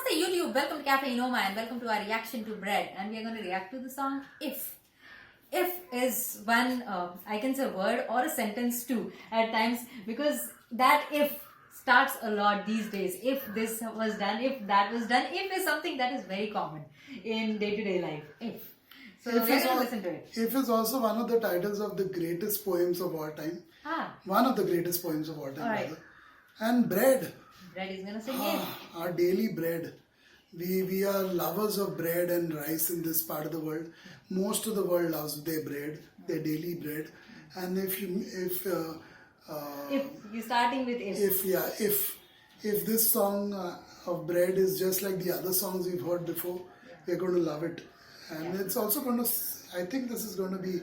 Namaste YouTube, welcome to Cafe Noma and welcome to our reaction to Bread, and we are going to react to the song If. If is one, I can say word or a sentence too at times, because that if starts a lot these days. If this was done, if that was done, if is something that is very common in day-to-day life. If. So we're going to listen to it. If is also one of the titles of the greatest poems of all time. One of the greatest poems of all time, rather. And bread. Bread is going to sing in. Our daily bread. We are lovers of bread and rice in this part of the world. Most of the world loves their bread, their daily bread. And if you're starting with if this song of bread is just like the other songs we've heard before, we're going to love it. And it's also going to, I think this is going to be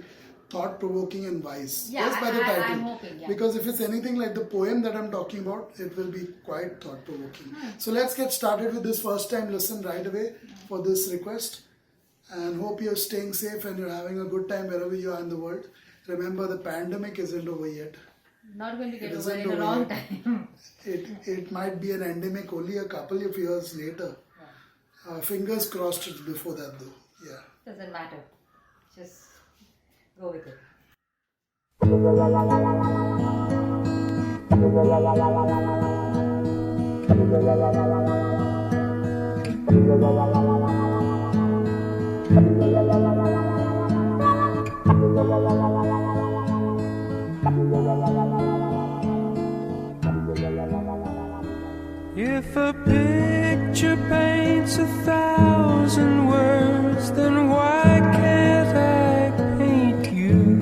thought-provoking and wise. Just by the title. I'm hoping, Because if it's anything like the poem that I'm talking about, it will be quite thought-provoking. So let's get started with this first time listen right away for this request. And hope you're staying safe and you're having a good time wherever you are in the world. Remember, the pandemic isn't over yet. Not going to get over in a long time. It might be an endemic only a couple of years later. Fingers crossed it's before that though. Yeah. Doesn't matter. Just go with it. If a picture paints 1,000 words, then why can't I paint you?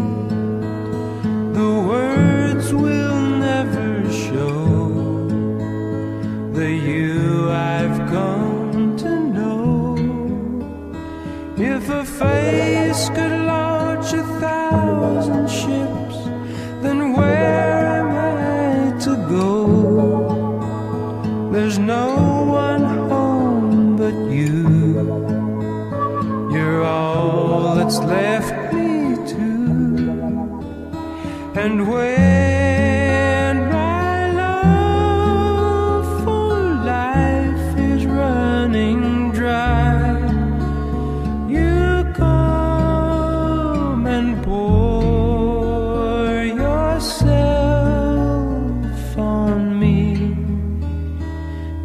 The words will never show the you I've come to know. If a face could launch 1,000 ships, then where am I to go? There's no one home but you. You're all that's left me to. And when my love for life is running dry, you come and pour yourself on me.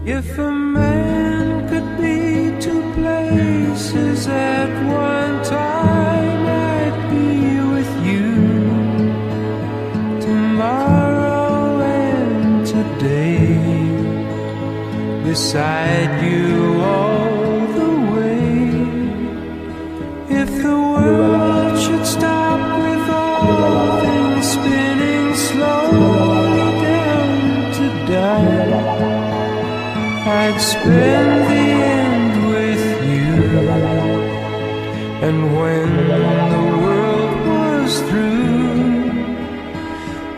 If a man could be two places at one time, I'd be with you tomorrow and today, beside you all the way. If the world should stop with all things spinning slowly down to die, I'd spend the end with you. And when the world was through,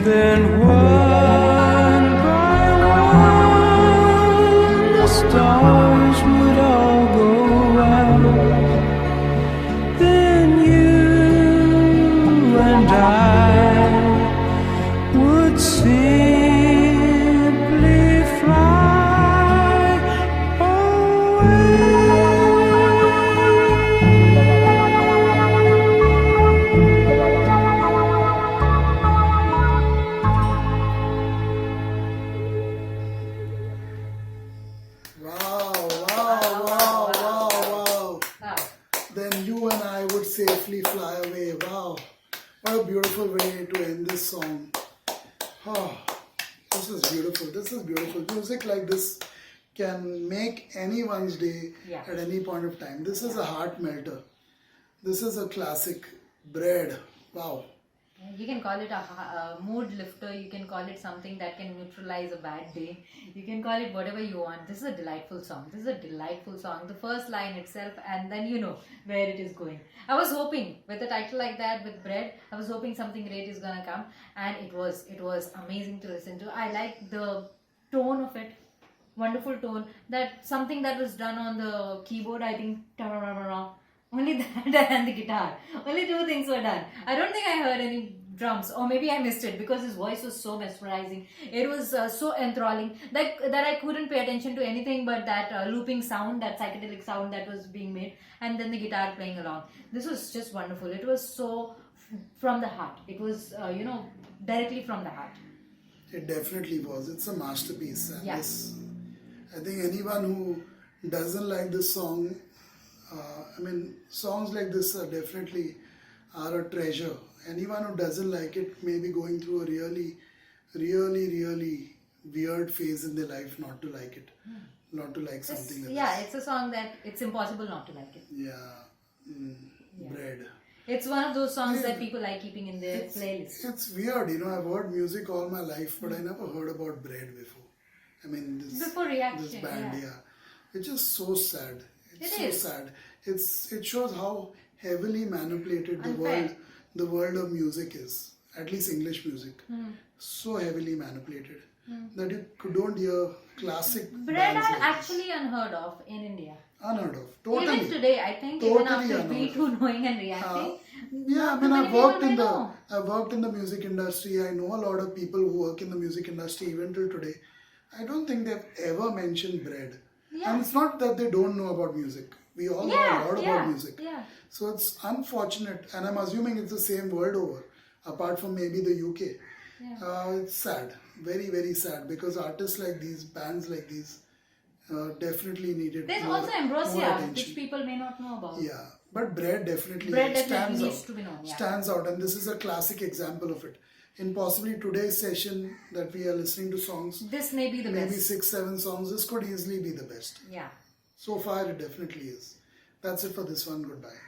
then one by one the stars would all go out. Then you and I would simply fly away. Wow. Then you and I would safely fly away. Wow. What a beautiful way to end this song. Oh, this is beautiful. This is beautiful. Music like this can make anyone's day at any point of time. This is a heart melter. This is a classic. Bread. Wow. You can call it a mood lifter, you can call it something that can neutralize a bad day, you can call it whatever you want. This is a delightful song. This is a delightful song. The first line itself, and then you know where it is going. I was hoping with a title like that, with bread, I was hoping something great is gonna come, and it was amazing to listen to. I like the tone of it. Wonderful tone. That something that was done on the keyboard, I think. Only that and the guitar. Only two things were done. I don't think I heard any drums, or maybe I missed it because his voice was so mesmerizing. It was so enthralling that I couldn't pay attention to anything but that looping sound, that psychedelic sound that was being made, and then the guitar playing along. This was just wonderful. It was so from the heart. It was directly from the heart. It definitely was. It's a masterpiece. And Yeah. I think anyone who doesn't like this song, songs like this are definitely a treasure. Anyone who doesn't like it may be going through a really, really, really weird phase in their life not to like it. Not to like something like Yeah, this. it's a song that it's impossible not to like it. Yeah. Bread. It's one of those songs that people like keeping in their playlist. It's weird, I've heard music all my life, but I never heard about Bread before. Before Reaction, this band, yeah. yeah. It's just so sad. It's It so is. sad. It shows how heavily manipulated Unfair. the world of music is. At least English music. Hmm. So heavily manipulated that you don't hear classic Bread bands are like actually unheard of in India. this. Unheard of. Totally. Even today, I think, Totally even after unheard We of. Too Knowing and Reacting. Yeah, not too many people may know. I've worked in the music industry. I know a lot of people who work in the music industry even till today. I don't think they've ever mentioned Bread. Yeah. And it's not that they don't know about music. We all know Yeah, a lot yeah, about music. yeah. So it's unfortunate, and I'm assuming it's the same world over, apart from maybe the UK. It's sad, very, very sad, because artists like these, bands like these, definitely needed There's more, also more Ambrosia, attention. which people may not know about. Yeah, but Bread definitely Bread definitely stands needs out. to be known, yeah. Stands out, and this is a classic example of it. In possibly today's session that we are listening to songs, This may be the maybe best. 6-7 songs, this could easily be the best. Yeah. So far, it definitely is. That's it for this one. Goodbye.